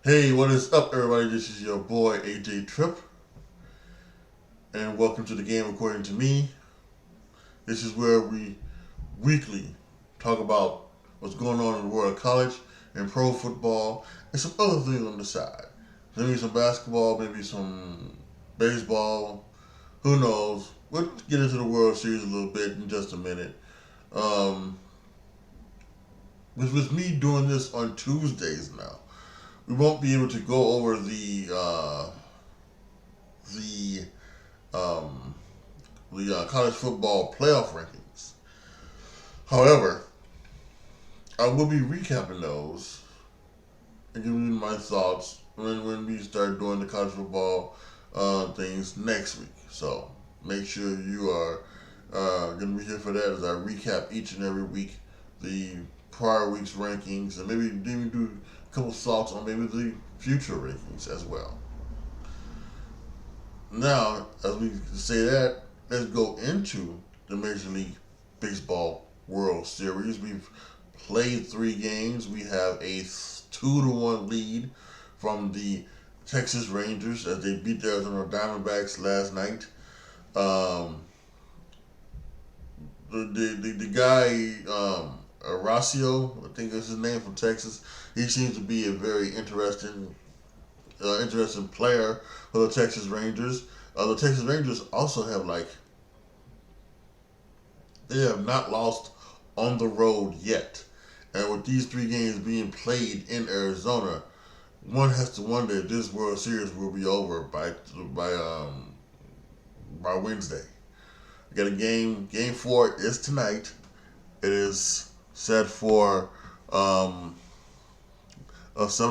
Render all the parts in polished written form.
Hey, what is up, everybody? This is your boy AJTRIP, and welcome to the game according to me. This is where we weekly talk about what's going on in the world of college and pro football and some other things on the side. Maybe some basketball, maybe some baseball. Who knows? We'll get into the World Series a little bit in just a minute. Um, with me doing this on Tuesdays now, we won't be able to go over the um, the college football playoff rankings. However, I will be recapping those and giving you my thoughts when we start doing the college football things next week. So make sure you are going to be here for that as I recap each and every week the prior week's rankings and maybe even do a couple thoughts on maybe the future rankings as well. Now, as we say that, let's go into the Major League Baseball World Series. We've played 3 games. We have a 2-1 lead from the Texas Rangers as they beat the Arizona Diamondbacks last night. The guy Horacio, I think is his name, from Texas. He seems to be a very interesting player for the Texas Rangers. The Texas Rangers also have they have not lost on the road yet, and with these 3 games being played in Arizona, one has to wonder if this World Series will be over by Wednesday. We got a game. Game 4 is tonight. It is set for 7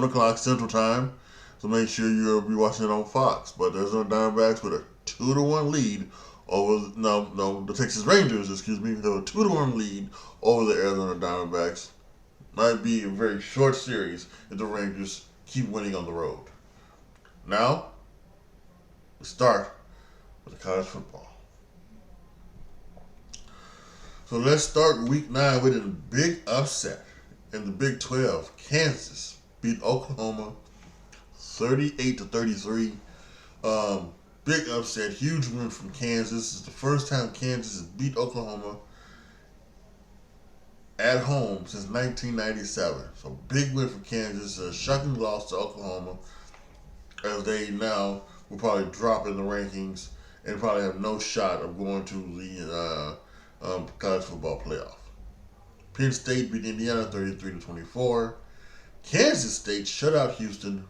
o'clock Central Time. So make sure you'll be watching it on Fox. But there's no Diamondbacks with a 2-1 lead over the Texas Rangers. Excuse me, with a 2-1 lead over the Arizona Diamondbacks. Might be a very short series if the Rangers keep winning on the road. Now, we start with the college football. So let's start week 9 with a big upset in the Big 12. Kansas beat Oklahoma 38-33. Big upset, huge win from Kansas. It's the first time Kansas has beat Oklahoma at home since 1997. So big win for Kansas. A shocking loss to Oklahoma, as they now will probably drop in the rankings and probably have no shot of going to the college football playoff. Penn State beat Indiana 33-24. Kansas State shut out Houston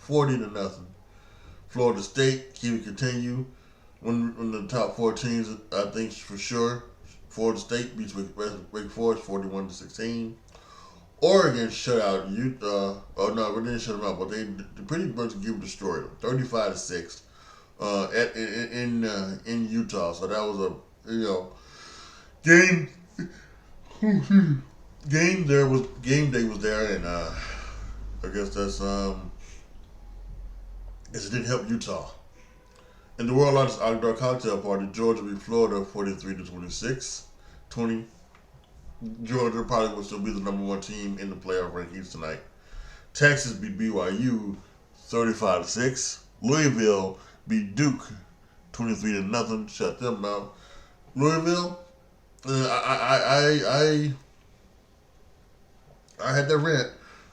40-0. Florida State keep continue one of the top 4 teams, I think, for sure. Florida State beats Wake Forest 41-16. Oregon shut out Utah. Oh no, we didn't shut them out, but they pretty much destroyed them 35-6 in Utah. So that was a game. Game day was there, and I guess that's it didn't help Utah. In the world largest outdoor cocktail party, Georgia beat Florida 43-26. Georgia probably will still be the number 1 team in the playoff rankings tonight. Texas beat BYU 35-6. Louisville beat Duke 23-0. Shut them out. Louisville, I had that rant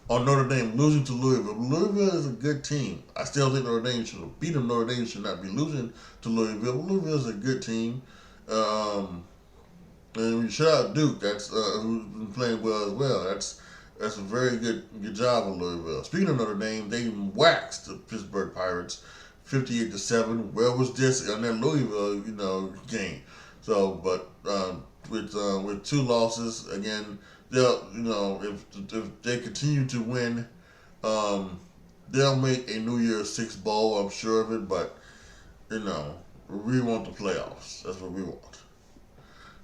on Notre Dame losing to Louisville. Louisville is a good team. I still think Notre Dame should have beat them. Notre Dame should not be losing to Louisville. Louisville is a good team. And we shut out Duke. That's who's been playing well as well. That's a very good job of Louisville. Speaking of Notre Dame, they waxed the Pittsburgh Pirates 58-7. Where was this on that Louisville game? So, but with 2 losses again. They'll, if they continue to win, they'll make a New Year's Six bowl. I'm sure of it, but we want the playoffs. That's what we want.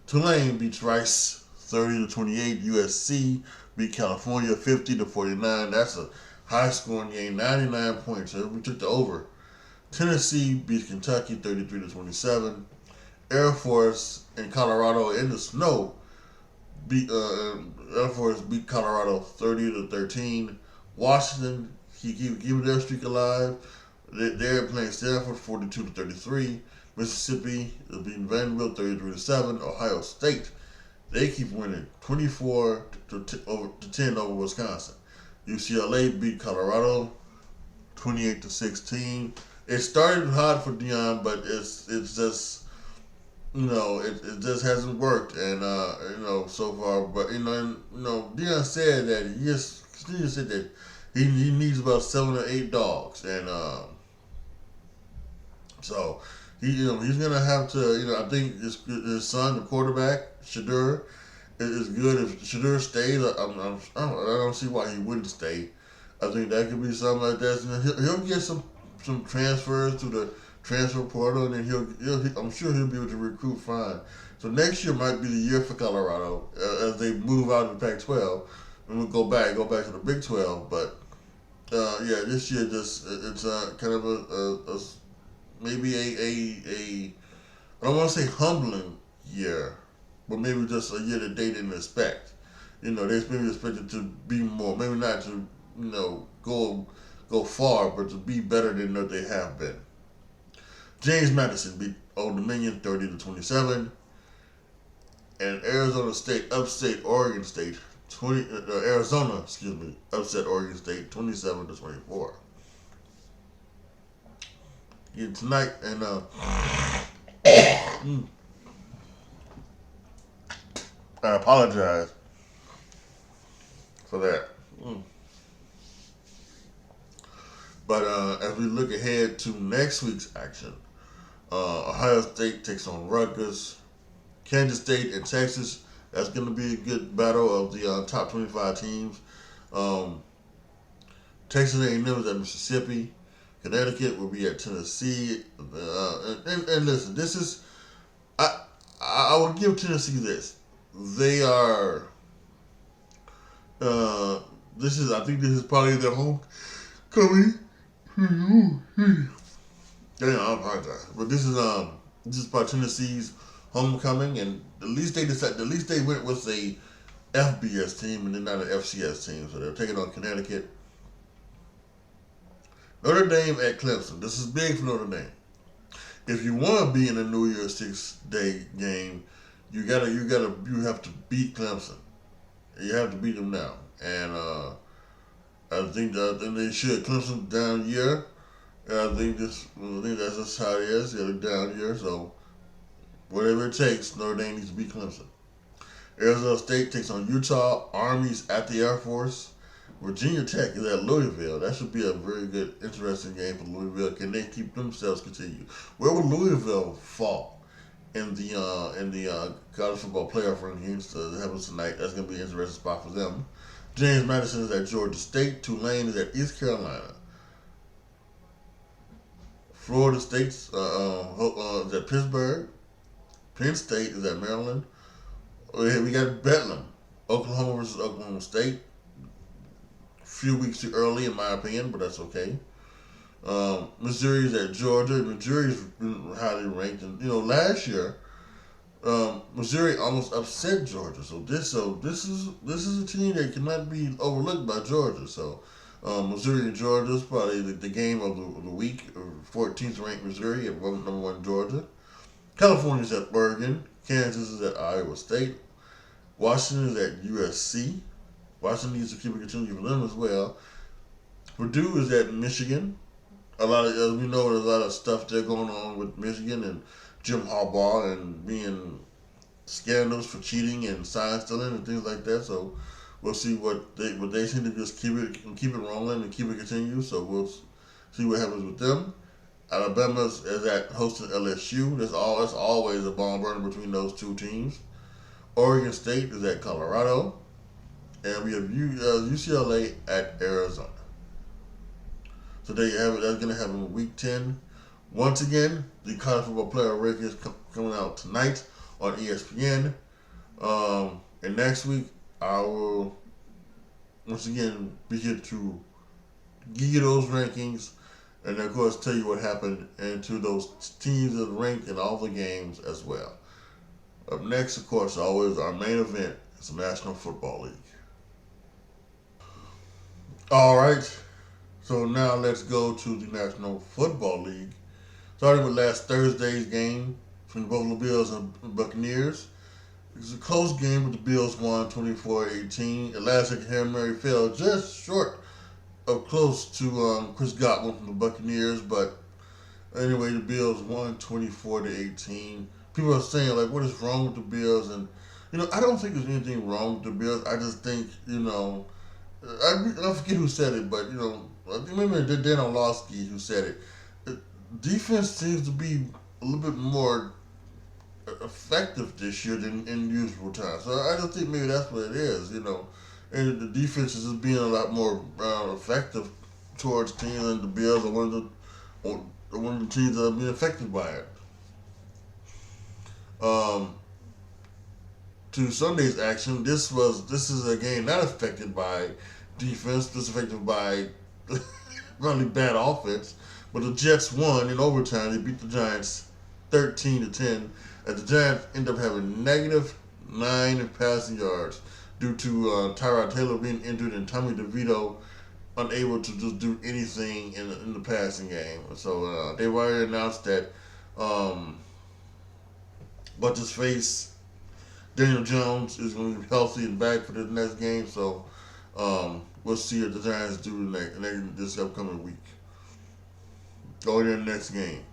Tulane beats Rice 30-28. USC beat California 50-49. That's a high-scoring game, 99 points. So we took the over. Tennessee beats Kentucky 33-27. Air Force and Colorado in the snow Air Force beat Colorado 30-13. Washington keeping their streak alive. They're playing Stanford 42-33. Mississippi is beating Vanderbilt 33-7. Ohio State, they keep winning 24-10 over Wisconsin. UCLA beat Colorado 28-16. It started hot for Dion, but it's just it just hasn't worked, and so far. But Dion said that he said that he needs about 7 or 8 dogs, and so he's gonna have to I think his son, the quarterback Shadur, is good. If Shadur stays, I don't see why he wouldn't stay. I think that could be something like that. He'll get some transfers to the transfer portal, and then I'm sure he'll be able to recruit fine. So next year might be the year for Colorado as they move out of the Pac-12, and we'll go back to the Big 12. But this year it's kind of a maybe a I don't want to say humbling year, but maybe just a year that they didn't expect. They maybe expected to be more, maybe not to go far, but to be better than what they have been. James Madison beat Old Dominion 30-27, and Arizona State upset Oregon State Arizona upset Oregon State 27-24. Tonight and I apologize for that. But as we look ahead to next week's action, Ohio State takes on Rutgers. Kansas State and Texas, that's going to be a good battle of the top 25 teams. Texas A&M is at Mississippi. Connecticut will be at Tennessee. And listen, this is, I would give Tennessee this. They are, I think this is probably their homecoming. Yeah, I apologize, but this is probably Tennessee's homecoming, and at least they went with a FBS team and then not an FCS team, so they're taking on Connecticut. Notre Dame at Clemson. This is big for Notre Dame. If you want to be in a New Year's 6-day game, you have to beat Clemson. You have to beat them now, and I think they should. Clemson down year. I think that's just how it is. They're down year, so whatever it takes, Notre Dame needs to beat Clemson. Arizona State takes on Utah. Army's at the Air Force. Virginia Tech is at Louisville. That should be a very good, interesting game for Louisville. Can they keep themselves continued? Where will Louisville fall in the college football playoff rankings that happens tonight? That's going to be an interesting spot for them. James Madison is at Georgia State. Tulane is at East Carolina. Florida State's is at Pittsburgh. Penn State is at Maryland. We got Bedlam. Oklahoma versus Oklahoma State. A few weeks too early, in my opinion, but that's okay. Missouri is at Georgia. Missouri's been highly ranked, and last year, Missouri almost upset Georgia. So this is a team that cannot be overlooked by Georgia. So Missouri and Georgia is probably the game of the week. 14th ranked Missouri and number 1 Georgia. California's at Oregon. Kansas is at Iowa State. Washington is at USC. Washington needs to keep it continuing for them as well. Purdue is at Michigan. As we know, there's a lot of stuff there going on with Michigan and Jim Harbaugh and being scandals for cheating and sign stealing and things like that. So we'll see what they seem to just keep it rolling and keep it continue. So we'll see what happens with them. Alabama is at hosting LSU. That's always a barn burner between those two teams. Oregon State is at Colorado, and we have UCLA at Arizona. So there you have it. That's going to happen in Week 10. Once again, the college football player rankings coming out tonight on ESPN. And next week, I will once again be here to give you those rankings, and of course tell you what happened and to those teams that are ranked in all the games as well. Up next, of course, always our main event is the National Football League. All right. So now let's go to the National Football League. Starting with last Thursday's game between the Buffalo Bills and Buccaneers. It was a close game, but the Bills won 24-18. A last-second Hail Mary fell just short of close to Chris Godwin from the Buccaneers, but anyway, the Bills won 24-18. People are saying like, "What is wrong with the Bills?" And I don't think there's anything wrong with the Bills. I just think I forget who said it, but I think maybe Dan Orlovsky who said it. Defense seems to be a little bit more effective this year than in usual times. So I just think maybe that's what it is, And the defense is just being a lot more effective towards teams, and the Bills are one of the teams that are being affected by it. To Sunday's action, this is a game not affected by defense. This is affected by really bad offense. But the Jets won in overtime. They beat the Giants 13-10. As the Giants end up having -9 passing yards due to Tyrod Taylor being injured and Tommy DeVito unable to just do anything in the passing game. So they've already announced that what's his face, Daniel Jones, is going to be healthy and back for the next game. So we'll see what the Giants do this upcoming week. Going in the next game.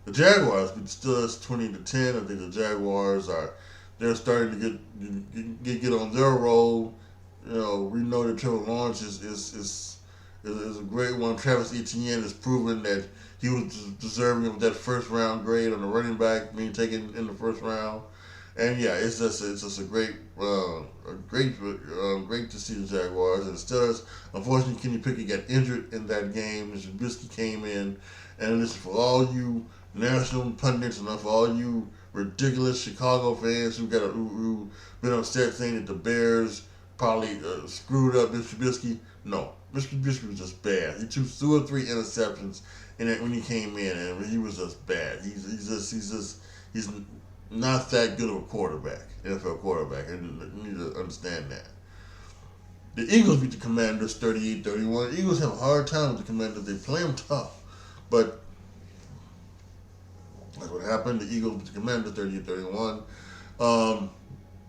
The Jaguars beat the Steelers 20-10. I think the Jaguars they're starting to get on their roll. We know that Trevor Lawrence is a great one. Travis Etienne has proven that he was deserving of that first round grade on the running back being taken in the first round. And yeah, it's just a great great to see the Jaguars and the Steelers. Unfortunately, Kenny Pickett got injured in that game. And Trubisky came in, and this is for all you national pundits and for all you ridiculous Chicago fans who been upset saying that the Bears probably screwed up Mr. Trubisky. No, Mr. Trubisky was just bad. He threw 2 or 3 interceptions when he came in, and he was just bad. He's not that good of a quarterback, NFL quarterback. And you need to understand that. The Eagles beat the Commanders 38-31. The Eagles have a hard time with the Commanders. They play them tough, but that's what happened. The Eagles beat the Commanders 38-31.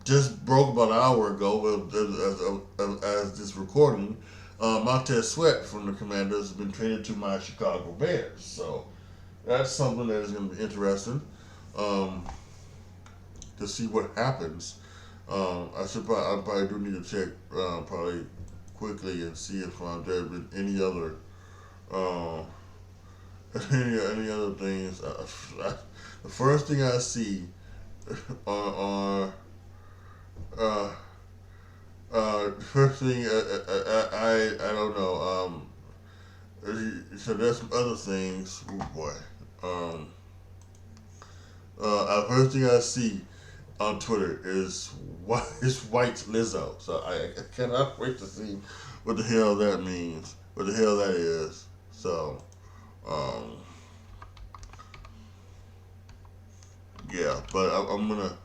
Just broke about an hour ago as this recording. Montez Sweat from the Commanders has been traded to my Chicago Bears. So that's something that is going to be interesting to see what happens. I probably do need to check probably quickly and see if there have been any other any other things. The first thing I see first thing I don't know. So there's some other things. Oh boy. First thing I see on Twitter is white Lizzo. So I cannot wait to see what the hell that means. What the hell that is. So yeah, but I'm gonna.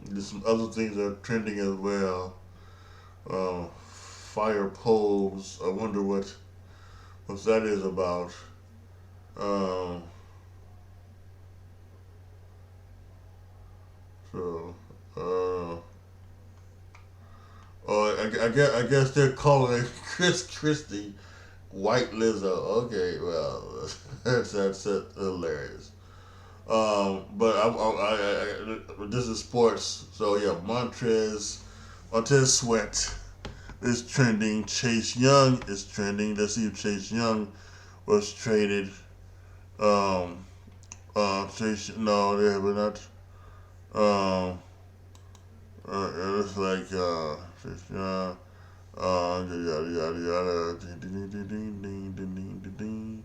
There's some other things that are trending as well. Fire poles. I wonder what that is about. I guess they're calling it Chris Christie White Lizzo. Okay, well, that's hilarious. But this is sports, so yeah, Montez Sweat is trending. Chase Young is trending. Let's see if Chase Young was traded. Chase, no, they have not. It's like Chase Young. Yada yada yada. Ding ding ding ding ding ding ding ding.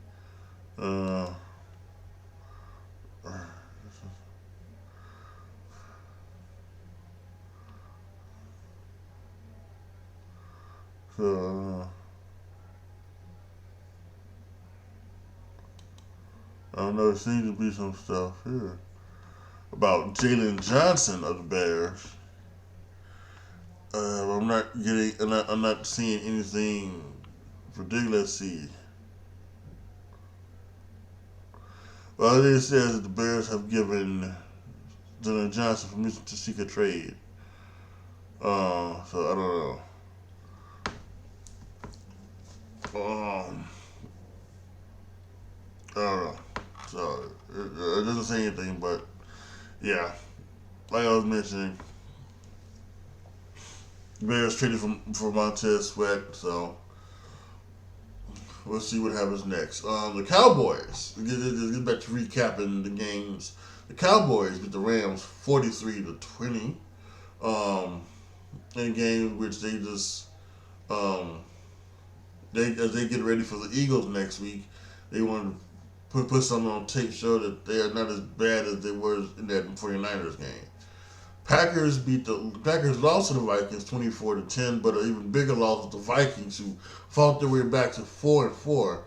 So I don't know. There seems to be some stuff here. about Jalen Johnson of the Bears. I'm not seeing anything particular. Let's see. Well, it says that the Bears have given Jalen Johnson permission to seek a trade. So I don't know. I don't know. So it doesn't say anything, but yeah, like I was mentioning, Bears traded for Montez Sweat, so we'll see what happens next. The Cowboys. Get back to recapping the games. The Cowboys beat the Rams 43-20. In a game in which they just as they get ready for the Eagles next week, they want to put something on tape, show that they are not as bad as they were in that 49ers game. Packers lost to the Vikings 24-10, but an even bigger loss to the Vikings, who fought their way back to 4-4.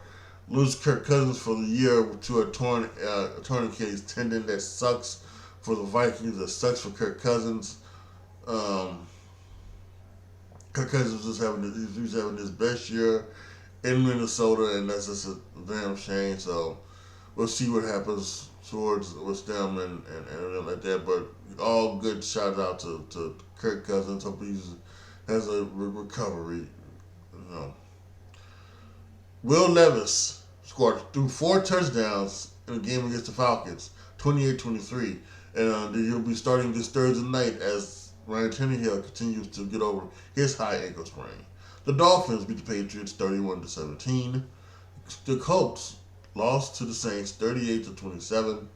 Lose Kirk Cousins for the year to a torn Achilles tendon. That sucks for the Vikings. That sucks for Kirk Cousins. Kirk Cousins was having his best year in Minnesota, and that's just a damn shame. So we'll see what happens with them and everything like that. But all good shout out to Kirk Cousins. Hope he has a recovery. Will Levis threw 4 touchdowns in a game against the Falcons, 28-23. And he'll be starting this Thursday night as Ryan Tannehill continues to get over his high ankle sprain. The Dolphins beat the Patriots 31-17. The Colts lost to the Saints 38-27.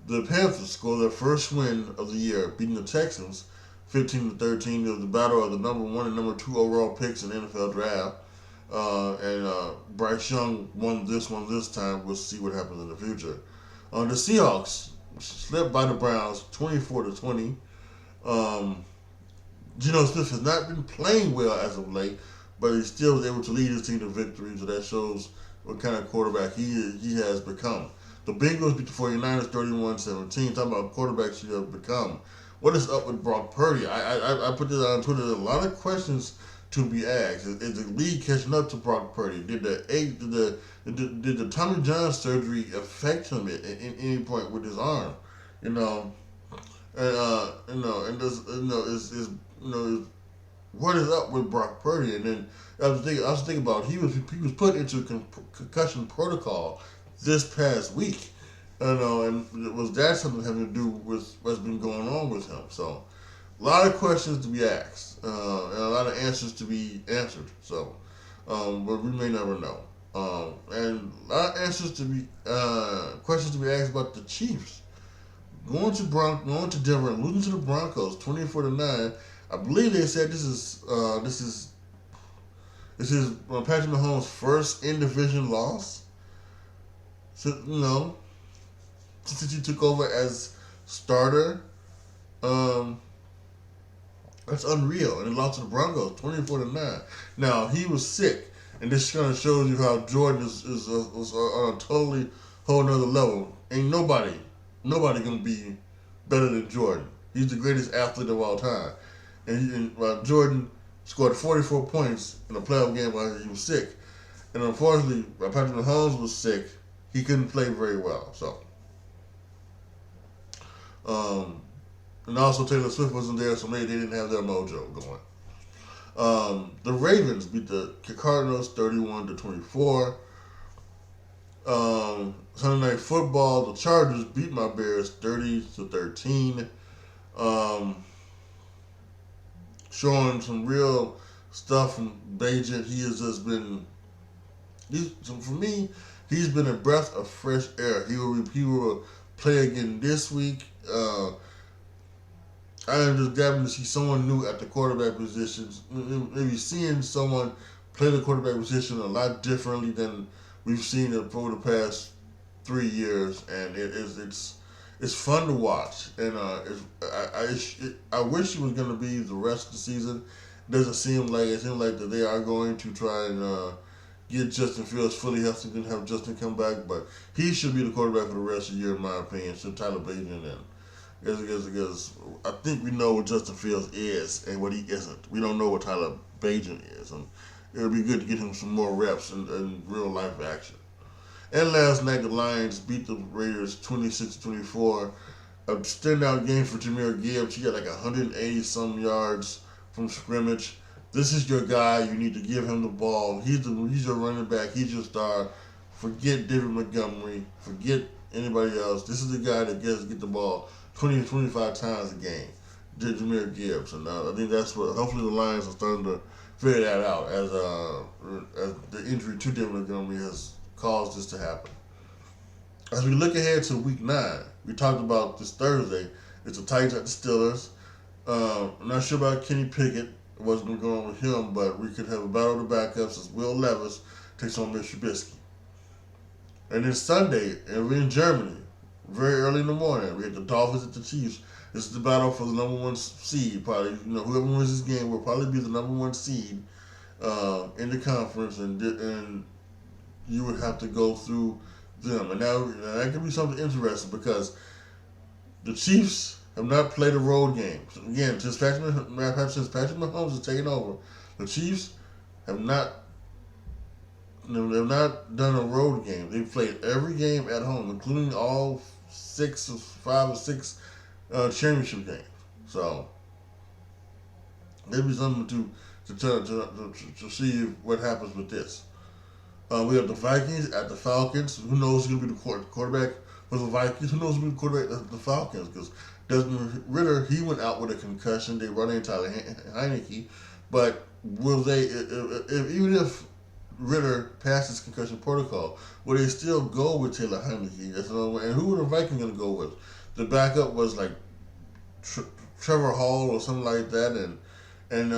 The Panthers scored their first win of the year, beating the Texans 15-13. It was the battle of the number 1 and number 2 overall picks in the NFL draft. Bryce Young won this one this time. We'll see what happens in the future. The Seahawks slipped by the Browns 24-20. Geno Smith has not been playing well as of late, but he still was able to lead his team to victory, so that shows what kind of quarterback he has become. The Bengals beat the 49ers 31-17. Talking about quarterbacks he has become. What is up with Brock Purdy? I put this on Twitter. There's a lot of questions to be asked. Is the league catching up to Brock Purdy? Did the Tommy John surgery affect him at any point with his arm? What is up with Brock Purdy? And then I was thinking about he was put into concussion protocol this past week, and was that something having to do with what's been going on with him? So, a lot of questions to be asked, and a lot of answers to be answered. So, but we may never know. And a lot of answers to be questions to be asked about the Chiefs going to Denver and losing to the Broncos 24-9. I believe they said this is Patrick Mahomes' first in division loss. So, since he took over as starter, that's unreal. And he lost to the Broncos 24-9. Now he was sick, and this kind of shows you how Jordan is on a totally whole nother level. Ain't nobody gonna be better than Jordan. He's the greatest athlete of all time. And Jordan scored 44 points in a playoff game while he was sick. And unfortunately, while Patrick Mahomes was sick, he couldn't play very well. So, and also Taylor Swift wasn't there, so maybe they didn't have their mojo going. The Ravens beat the Cardinals 31-24. Sunday Night Football, the Chargers beat my Bears 30-13. Showing some real stuff from Bajent. He has just been, for me, he's been a breath of fresh air. He will play again this week. I am just glad to see someone new at the quarterback positions. Maybe seeing someone play the quarterback position a lot differently than we've seen it over the past 3 years, and it's fun to watch. And I wish it was going to be the rest of the season. It seems like that they are going to try and get Justin Fields fully healthy, then have Justin come back. But he should be the quarterback for the rest of the year, in my opinion. So Tyler Bajan in. Because I think we know what Justin Fields is and what he isn't. We don't know what Tyler Bajan is. And it would be good to get him some more reps in real life action. And last night, the Lions beat the Raiders 26-24. A standout game for Jahmyr Gibbs. He got like 180 some yards from scrimmage. This is your guy. You need to give him the ball. He's your running back. He's your star. Forget David Montgomery. Forget anybody else. This is the guy that gets get the ball 20 to 25 times a game. Jahmyr Gibbs. And I think that's what. Hopefully, the Lions are starting to figure that out as the injury to David Montgomery has caused this to happen. As we look ahead to Week 9, we talked about this Thursday. It's the Titans at the Steelers. I'm not sure about Kenny Pickett. What's going to go on with him, but we could have a battle of the backups as Will Levis takes on Mitch Trubisky. And then Sunday, and we're in Germany, very early in the morning. We have the Dolphins at the Chiefs. This is the battle for the number one seed. Probably, whoever wins this game will probably be the number one seed in the conference, and you would have to go through them. And now that could be something interesting because the Chiefs have not played a road game. Again, since Patrick Mahomes has taken over, the Chiefs have not done a road game. They've played every game at home, including all 5 or 6 championship games. So maybe something to see what happens with this. We have the Vikings at the Falcons. Who knows who's going to be the quarterback for the Vikings? Who knows who's going to be the quarterback of the Falcons? Because Desmond Ritter, he went out with a concussion. They run in Tyler Heineke. But will they, even if Ritter passes concussion protocol, will they still go with Taylor Heineke? That's another one. And who were the Vikings going to go with? The backup was like Trevor Hall or something like that. And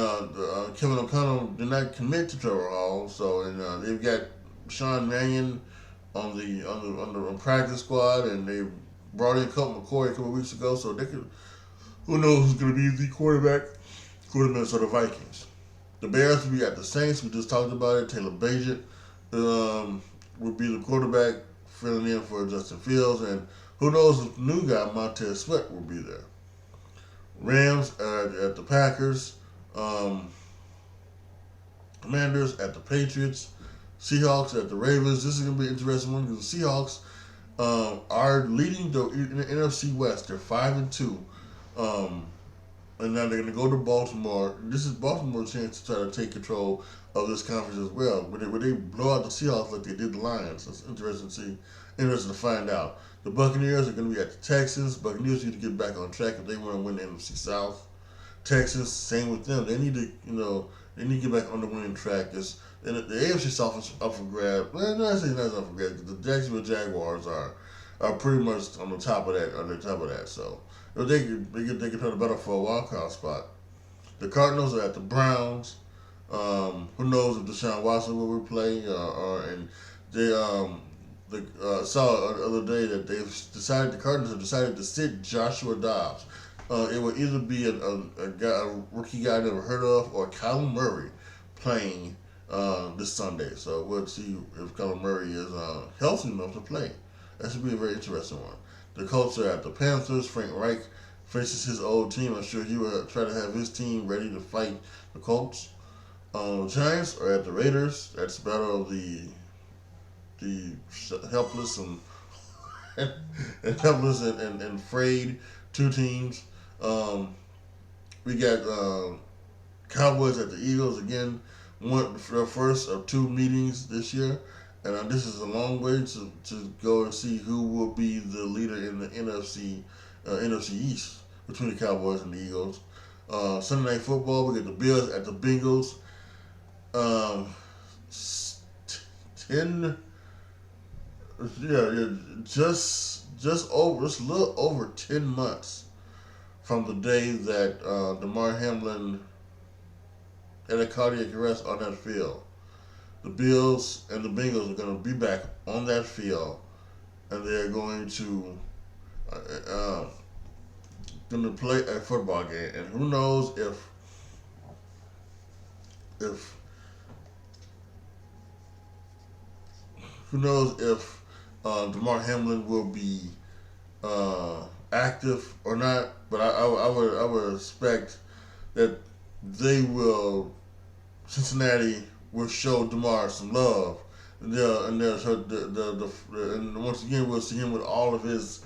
Kevin O'Connell did not commit to Trevor Hall. So they've got Sean Mannion on the practice squad, and they brought in Colt McCoy a couple of weeks ago. So they could, who knows who's going to be the quarterback for the Minnesota Vikings. The Bears will be at the Saints. We just talked about it. Taylor Bajan would be the quarterback, filling in for Justin Fields, and who knows if the new guy Montez Sweat will be there. Rams at the Packers. Commanders at the Patriots. Seahawks at the Ravens. This is going to be an interesting one because the Seahawks are leading the NFC West. They're 5-2. And now they're going to go to Baltimore. This is Baltimore's chance to try to take control of this conference as well. Would they blow out the Seahawks like they did the Lions? That's interesting to see. Interesting to find out. The Buccaneers are going to be at the Texans. Buccaneers need to get back on track if they want to win the NFC South. Texans, same with them. They need to, they need to get back on the winning track. The AFC South is up for grabs. Well, no, I say that's up for grabs. The Jacksonville Jaguars are pretty much on the top of that. So they can try to battle for a wild card spot. The Cardinals are at the Browns. Who knows if Deshaun Watson will play? And they saw the other day that the Cardinals have decided to sit Joshua Dobbs. It will either be a rookie guy I never heard of, or Kyler Murray playing this Sunday. So we'll see if Kyler Murray is healthy enough to play. That should be a very interesting one. The Colts are at the Panthers. Frank Reich faces his old team. I'm sure he will try to have his team ready to fight the Colts. Giants are at the Raiders. That's the battle of the helpless and helpless and frayed two teams. We got Cowboys at the Eagles again. One for their first of 2 meetings this year, and this is a long way to go and see who will be the leader in the NFC East between the Cowboys and the Eagles. Sunday Night Football, we get the Bills at the Bengals. just a little over 10 months from the day that DeMar Hamlin had a cardiac arrest on that field. The Bills and the Bengals are going to be back on that field, and they're going to play a football game. And who knows if Who knows if DeMar Hamlin will be active or not? But I would expect that Cincinnati will show DeMar some love, and once again we'll see him with all of his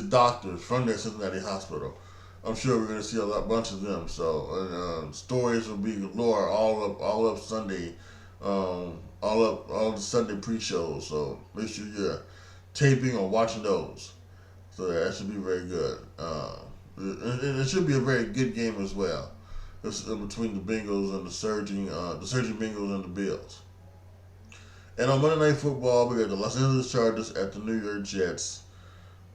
doctors from that Cincinnati hospital. I'm sure we're going to see bunch of them. So stories will be galore all up Sunday, all the Sunday pre-shows. So make sure you're taping or watching those. So that should be very good. It should be a very good game as well. It's between the Bengals and the surging Bengals and the Bills. And on Monday Night Football, we got the Los Angeles Chargers at the New York Jets.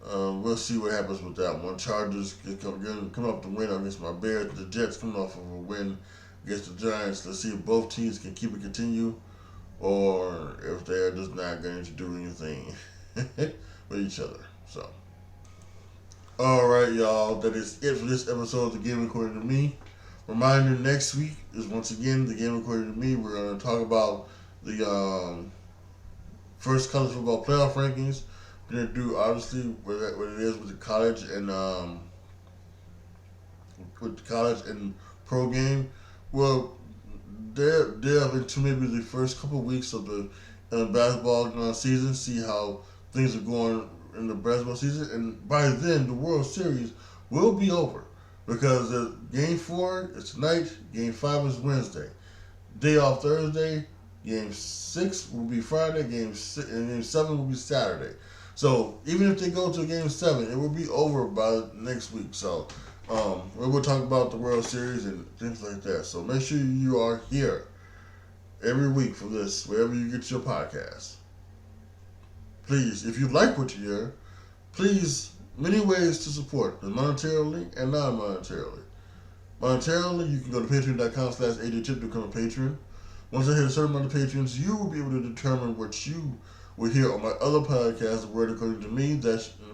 We'll see what happens with that one. Chargers come up to win against my Bears. The Jets coming off of a win against the Giants. Let's see if both teams can keep it continue, or if they're just not going to do anything with each other. So, all right, y'all. That is it for this episode of The Game According to Me. Reminder, next week is once again The Game According to Me. We're going to talk about the first college football playoff rankings. We're going to do, obviously, what it is with the college and pro game. We'll delve into maybe the first couple of weeks of the basketball season, see how things are going in the basketball season. And by then, the World Series will be over. Because Game 4 is tonight, Game 5 is Wednesday. Day off Thursday, Game 6 will be Friday, Game 7 will be Saturday. So even if they go to Game 7, it will be over by next week. So we'll talk about the World Series and things like that. So make sure you are here every week for this, wherever you get your podcast. Please, if you like what you hear, please. Many ways to support, monetarily and non-monetarily. Monetarily, you can go to patreon.com/AJTRIP to become a patron. Once I hit a certain amount of patrons, you will be able to determine what you will hear on my other podcast, The Word According to Me.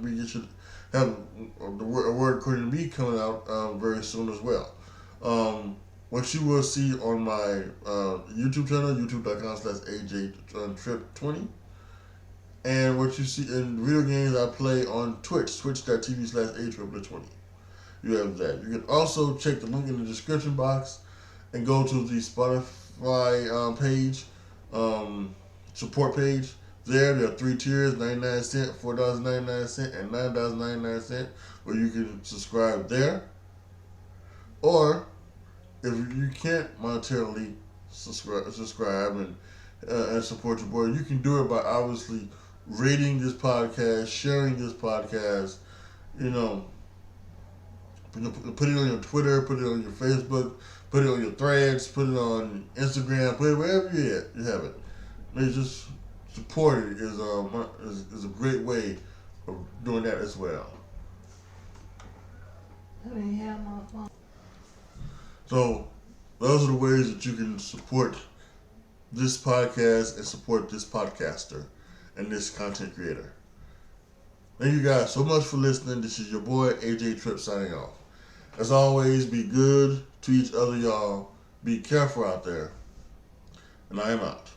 We should have a Word According to Me coming out very soon as well. What you will see on my YouTube channel, youtube.com/AJTRIP20. And what you see in video games I play on Twitch, twitch.tv/AJTRIP20. You have that. You can also check the link in the description box and go to the Spotify page, support page. There are 3 tiers, 99 cents, $4.99, and $9.99, where you can subscribe there. Or, if you can't monetarily subscribe and support your boy, you can do it by obviously rating this podcast, sharing this podcast, put it on your Twitter, put it on your Facebook, put it on your Threads, put it on Instagram, put it wherever you have it. Maybe just support it is a great way of doing that as well. So those are the ways that you can support this podcast and support this podcaster and this content creator. Thank you guys so much for listening. This is your boy AJTRIP signing off. As always, be good to each other, y'all. Be careful out there. And I am out.